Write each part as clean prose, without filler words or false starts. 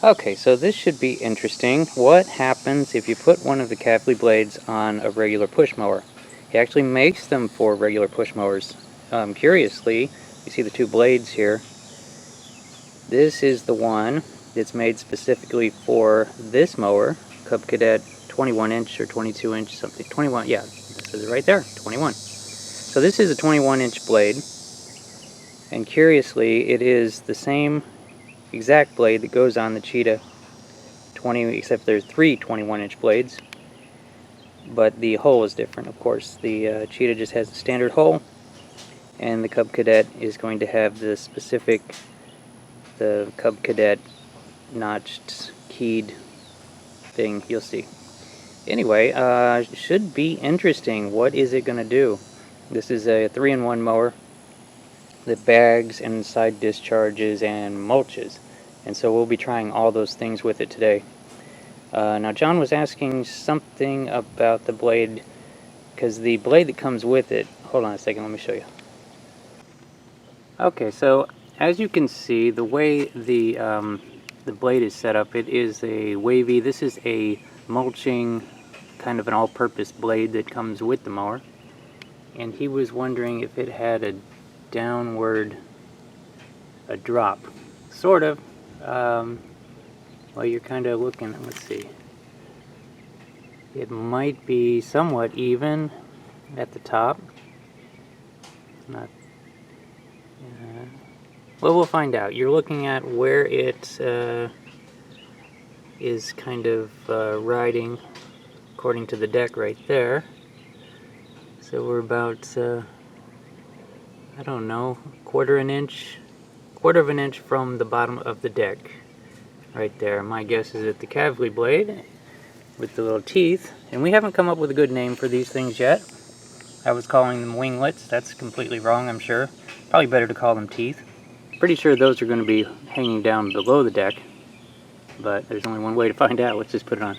Okay, so this should be interesting. What happens if you put one of the Kavli blades on a regular push mower? He actually makes them for regular push mowers. Curiously, you see the two blades here. This is the one that's made specifically for this mower, Cub Cadet 21 inch or 22 inch, something. 21, yeah, this is right there, 21. So this is a 21 inch blade, and curiously, it is the same exact blade that goes on the Cheetah 20, except there's three 21-inch blades, but the hull is different, of course. The Cheetah just has a standard hull, and the Cub Cadet is going to have the specific, the Cub Cadet notched, keyed thing. You'll see. Anyway, should be interesting. What is it going to do? This is a 3-in-1 mower that bags and side discharges and mulches, and so we'll be trying all those things with it today. Now John was asking something about the blade, because the blade that comes with it, hold on a second, let me show you. Okay, so as you can see, the way the blade is set up, it is a wavy. This is a mulching, kind of an all-purpose blade that comes with the mower, and he was wondering if it had a downward, a drop, sort of. Well, you're kind of looking, let's see, it might be somewhat even at the top, not, well, we'll find out. You're looking at where it is kind of riding according to the deck right there. So we're about, I don't know, quarter of an inch from the bottom of the deck. Right there. My guess is that the Kavli blade with the little teeth, and we haven't come up with a good name for these things yet. I was calling them winglets. That's completely wrong, I'm sure. Probably better to call them teeth. Pretty sure those are going to be hanging down below the deck, but there's only one way to find out. Let's just put it on.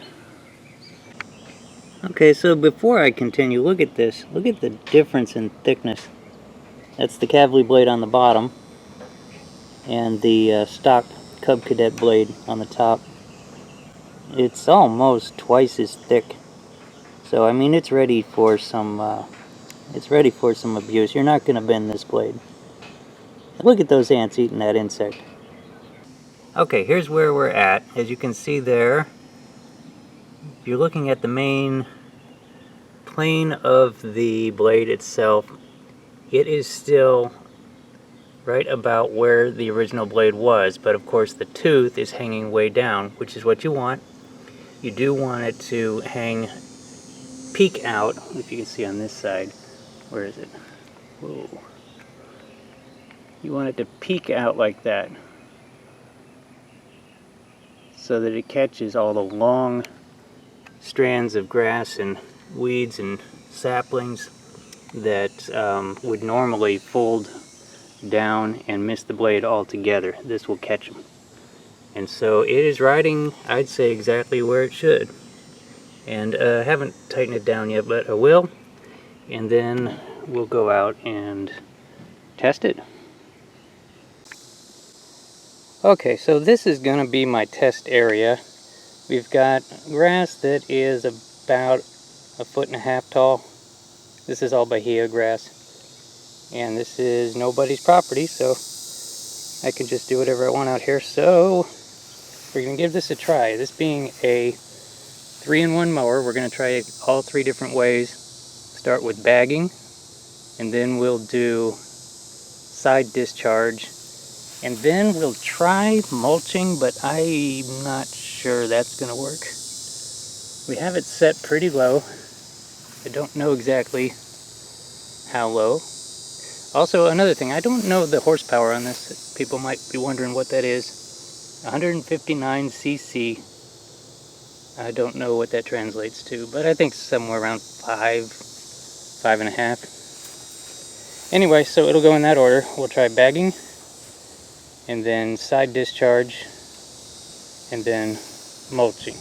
Okay, so before I continue, look at this. Look at the difference in thickness. That's the Kavli blade on the bottom, and the stock Cub Cadet blade on the top. It's almost twice as thick. So I mean, it's ready for some abuse. You're not going to bend this blade. Look at those ants eating that insect. Okay, here's where we're at. As you can see there, if you're looking at the main plane of the blade itself, it is still right about where the original blade was, but of course the tooth is hanging way down, which is what you want. You do want it to peek out, if you can see on this side. Where is it? Whoa. You want it to peek out like that, so that it catches all the long strands of grass and weeds and saplings that would normally fold down and miss the blade altogether. This will catch them. And so it is riding, I'd say, exactly where it should. And I haven't tightened it down yet, but I will. And then we'll go out and test it. Okay, so this is going to be my test area. We've got grass that is about 1.5 feet tall. This is all Bahia grass. And this is nobody's property, so I can just do whatever I want out here. So we're going to give this a try. This being a 3-in-1 mower, we're going to try it all 3 different ways. Start with bagging, and then we'll do side discharge, and then we'll try mulching, but I'm not sure that's going to work. We have it set pretty low. I don't know exactly how low. Also, another thing, I don't know the horsepower on this. People might be wondering what that is. 159 cc. I don't know what that translates to, but I think somewhere around 5.5. Anyway, so it'll go in that order. We'll try bagging, and then side discharge, and then mulching.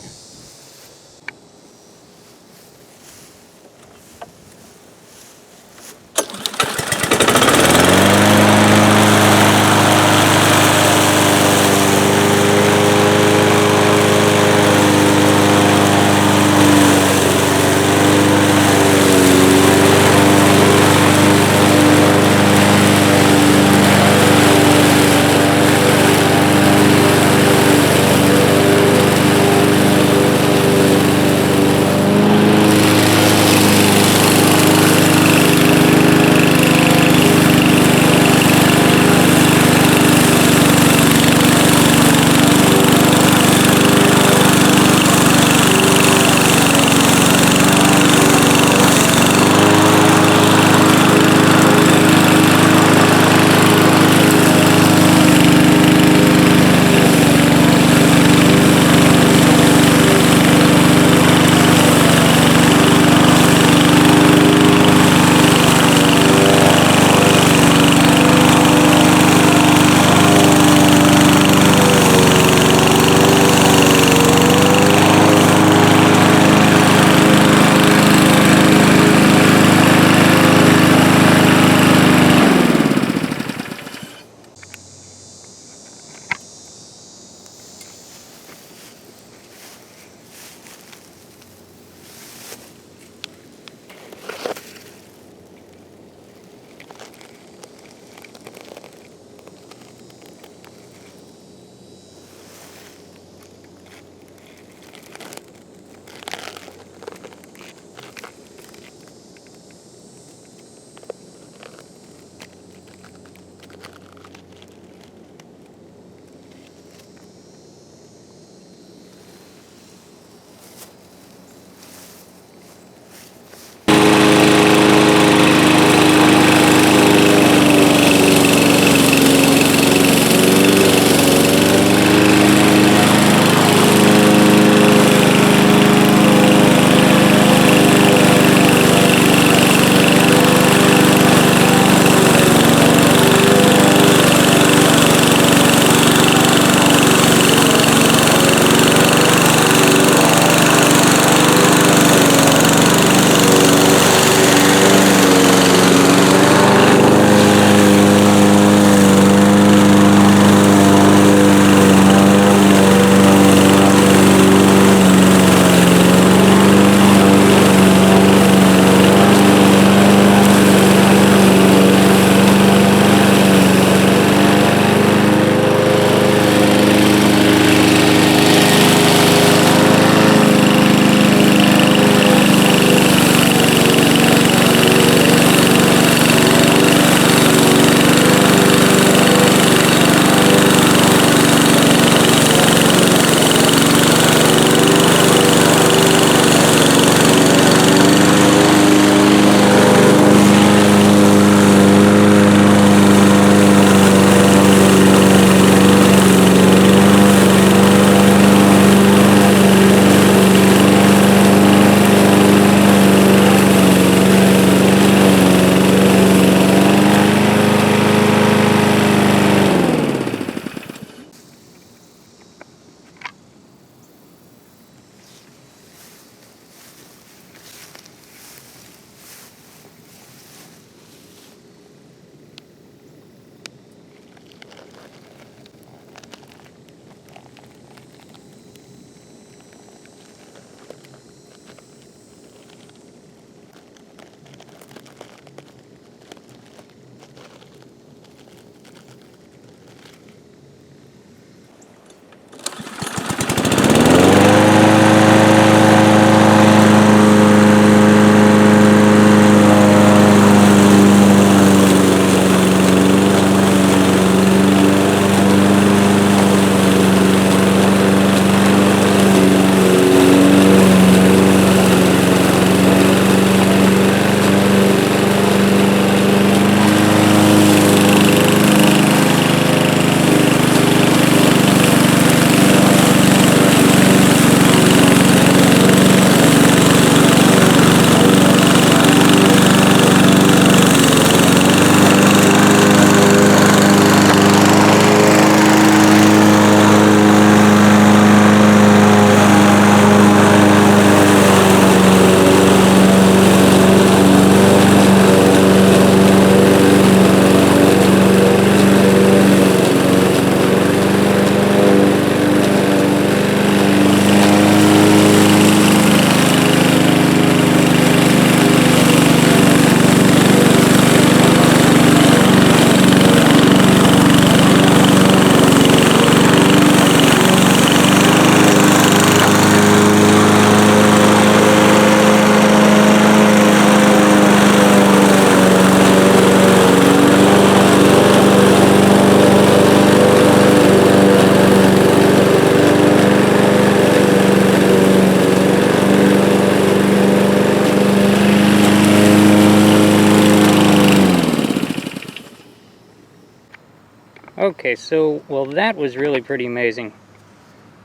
Okay, so, well, that was really pretty amazing.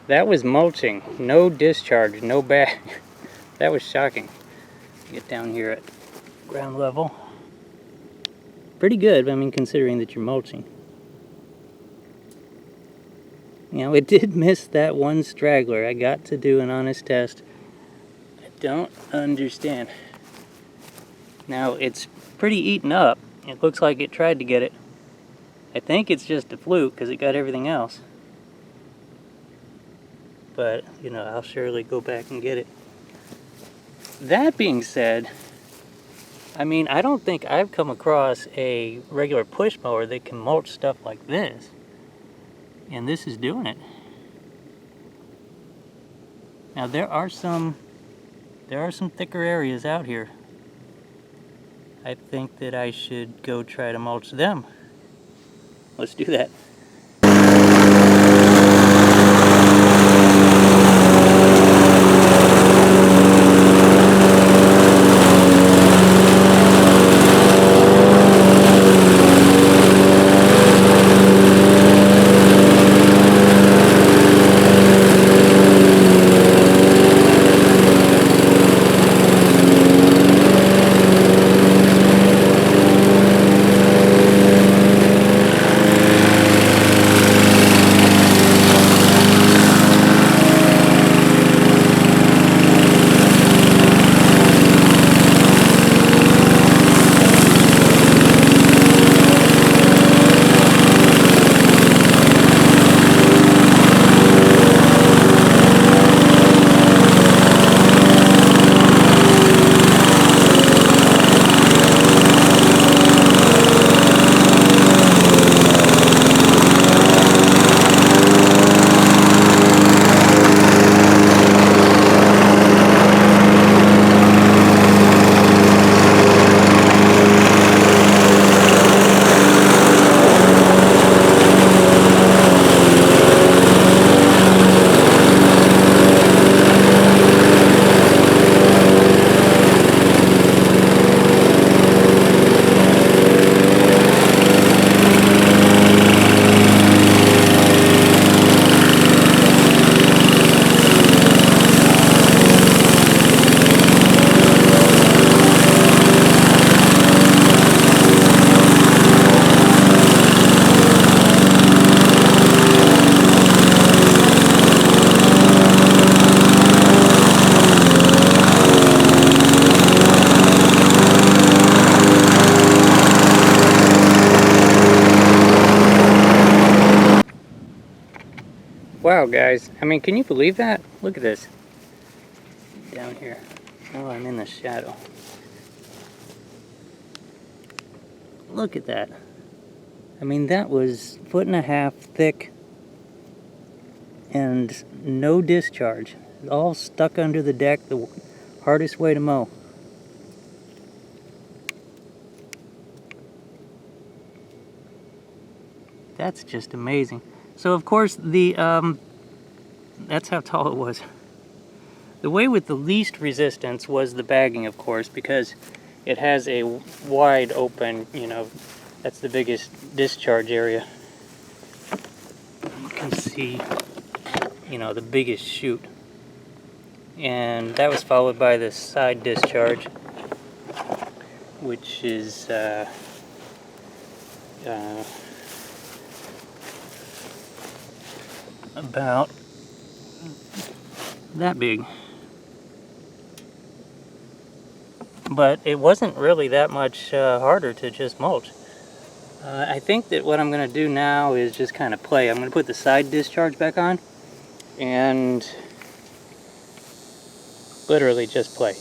That was mulching. No discharge, no bag. That was shocking. Get down here at ground level. Pretty good, I mean, considering that you're mulching. You know, it did miss that one straggler. I got to do an honest test. I don't understand. Now, it's pretty eaten up. It looks like it tried to get it. I think it's just a fluke because it got everything else. But, you know, I'll surely go back and get it. That being said, I mean, I don't think I've come across a regular push mower that can mulch stuff like this. And this is doing it. Now there are some thicker areas out here. I think that I should go try to mulch them. Let's do that. Wow, guys. I mean, can you believe that? Look at this. Down here. Oh, I'm in the shadow. Look at that. I mean, that was 1.5 feet thick and no discharge. All stuck under the deck, the hardest way to mow. That's just amazing. So of course that's how tall it was. The way with the least resistance was the bagging, of course, because it has a wide open, you know, that's the biggest discharge area. You can see, you know, the biggest chute. And that was followed by the side discharge, which is about that big. But it wasn't really that much harder to just mulch. I think that what I'm going to do now is just kind of play. I'm going to put the side discharge back on and literally just play.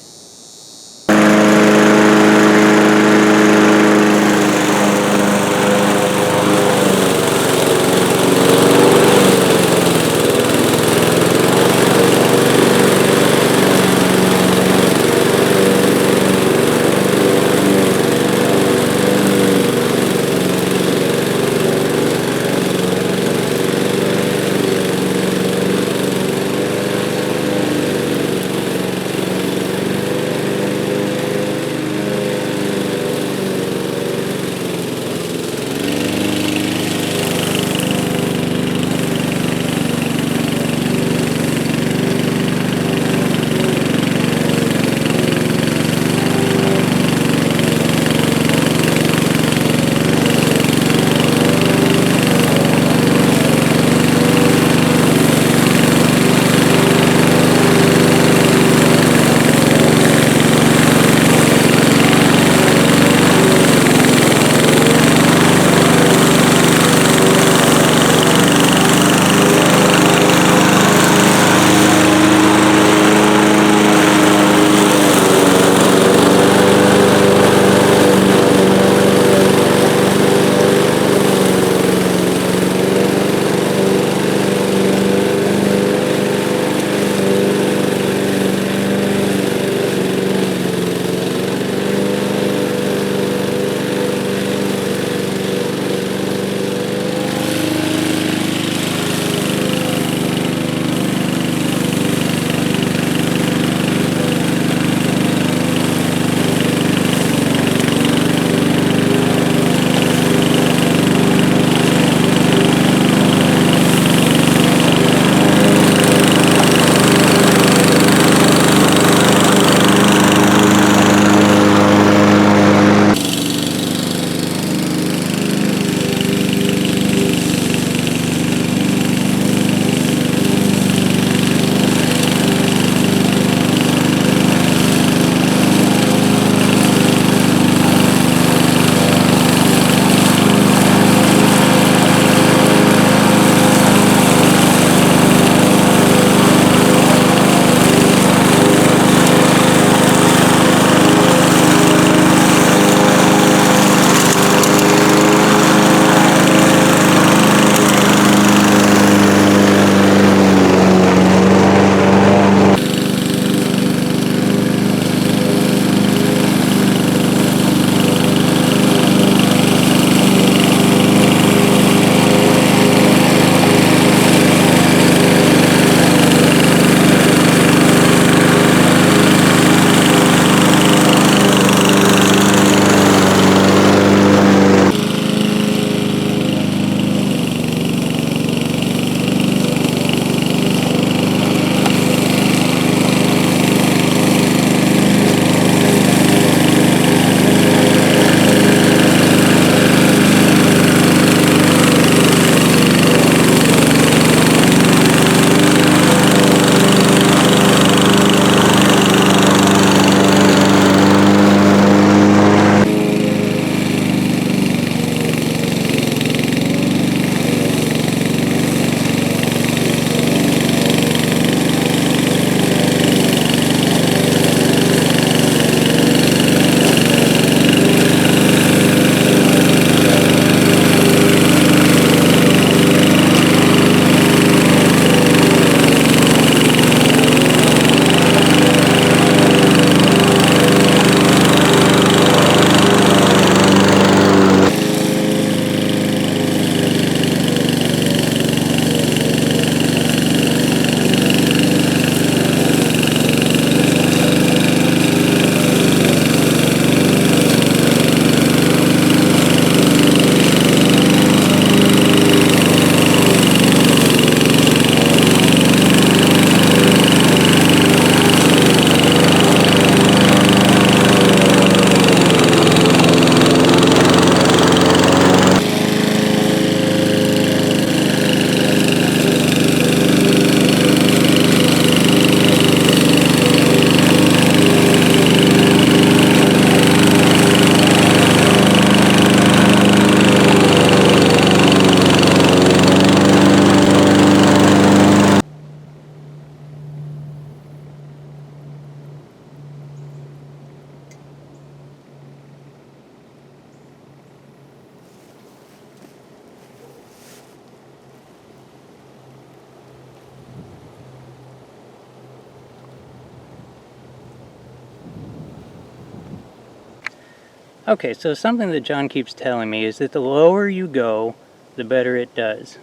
Okay, so something that John keeps telling me is that the lower you go, the better it does.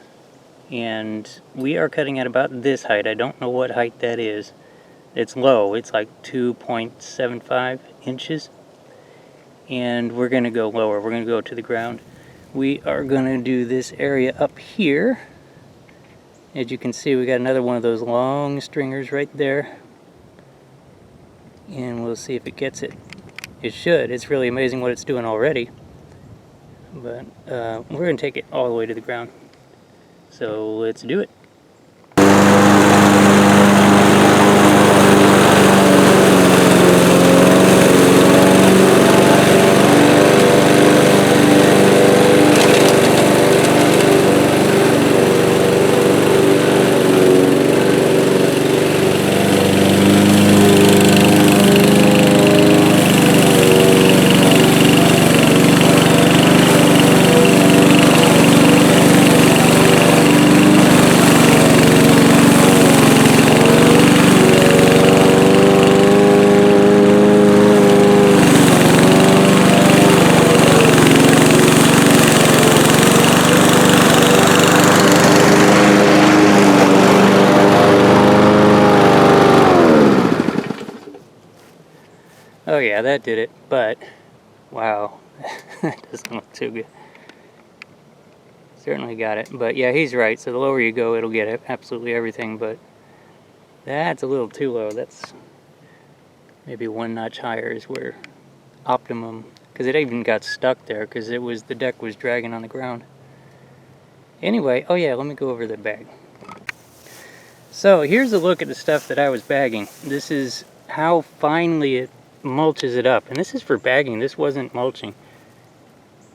And we are cutting at about this height. I don't know what height that is. It's low. It's like 2.75 inches. And we're going to go lower. We're going to go to the ground. We are going to do this area up here. As you can see, we got another one of those long stringers right there. And we'll see if it gets it. It should. It's really amazing what it's doing already. But we're going to take it all the way to the ground. So let's do it. Oh yeah, that did it, but wow, that doesn't look too good. Certainly got it, but yeah, he's right. So the lower you go, it'll get absolutely everything, but that's a little too low. That's maybe one notch higher is where optimum, because it even got stuck there because the deck was dragging on the ground. Anyway, oh yeah, let me go over the bag. So here's a look at the stuff that I was bagging. This is how finely it mulches it up, and this is for bagging. This wasn't mulching.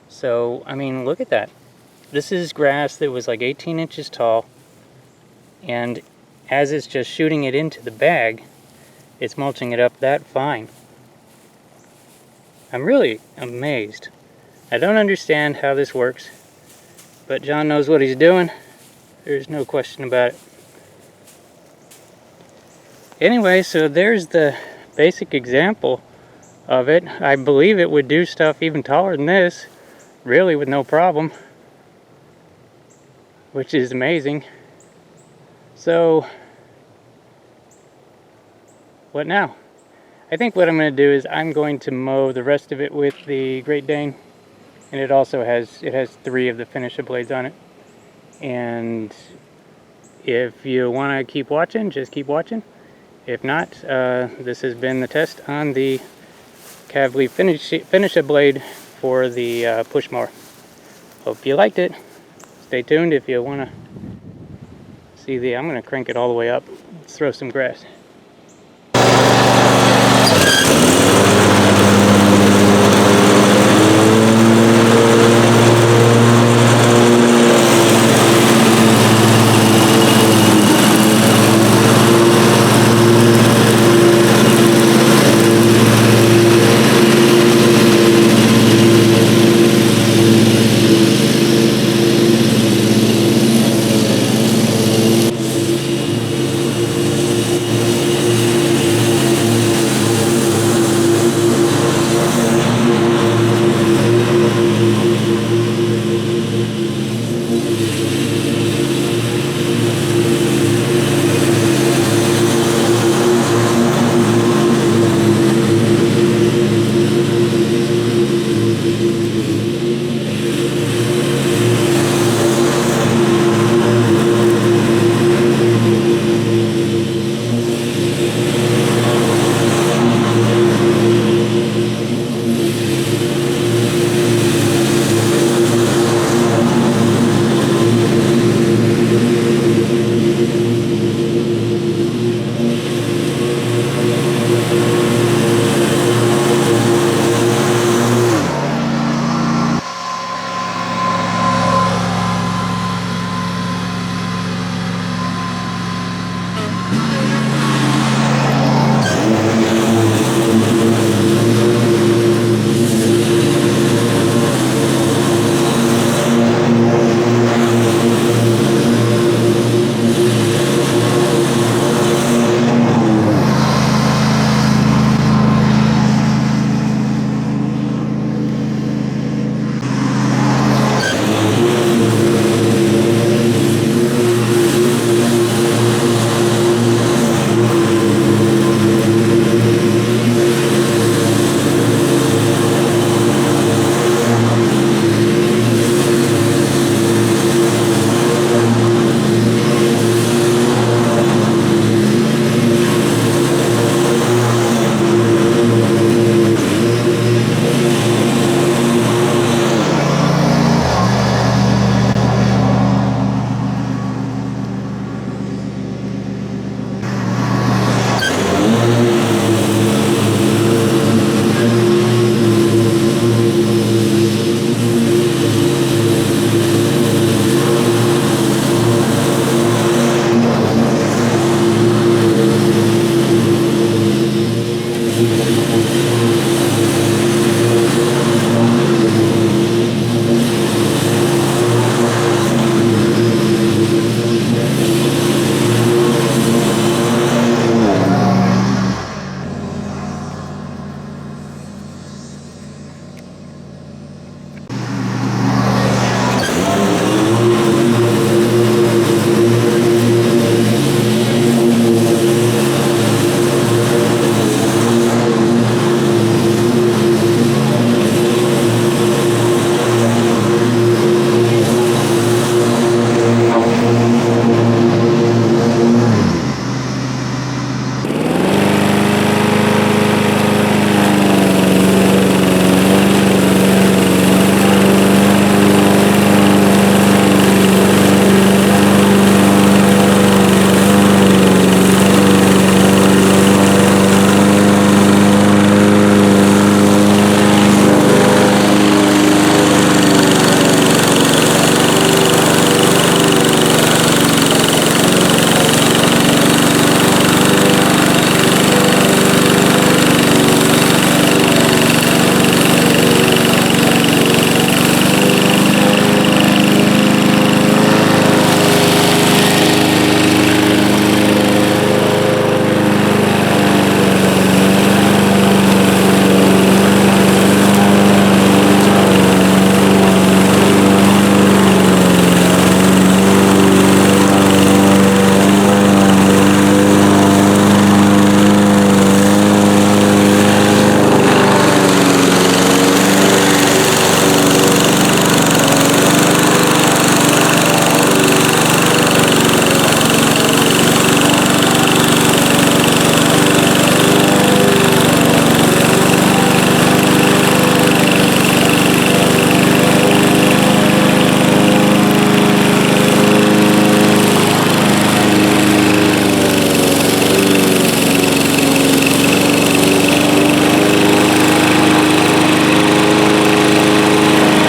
So I mean, look at that. This is grass that was like 18 inches tall, and as it's just shooting it into the bag, it's mulching it up that fine. I'm really amazed. I don't understand how this works, but John knows what he's doing. There's no question about it. Anyway, so there's the basic example of it. I believe it would do stuff even taller than this, really, with no problem, which is amazing. So, what now? I think what I'm going to do is I'm going to mow the rest of it with the Great Dane, and it also has 3 of the Finisha blades on it. And if you want to keep watching, just keep watching. If not, this has been the test on the Kavli Finisha blade for the push mower. Hope you liked it. Stay tuned if you want to see I'm going to crank it all the way up. Let's throw some grass.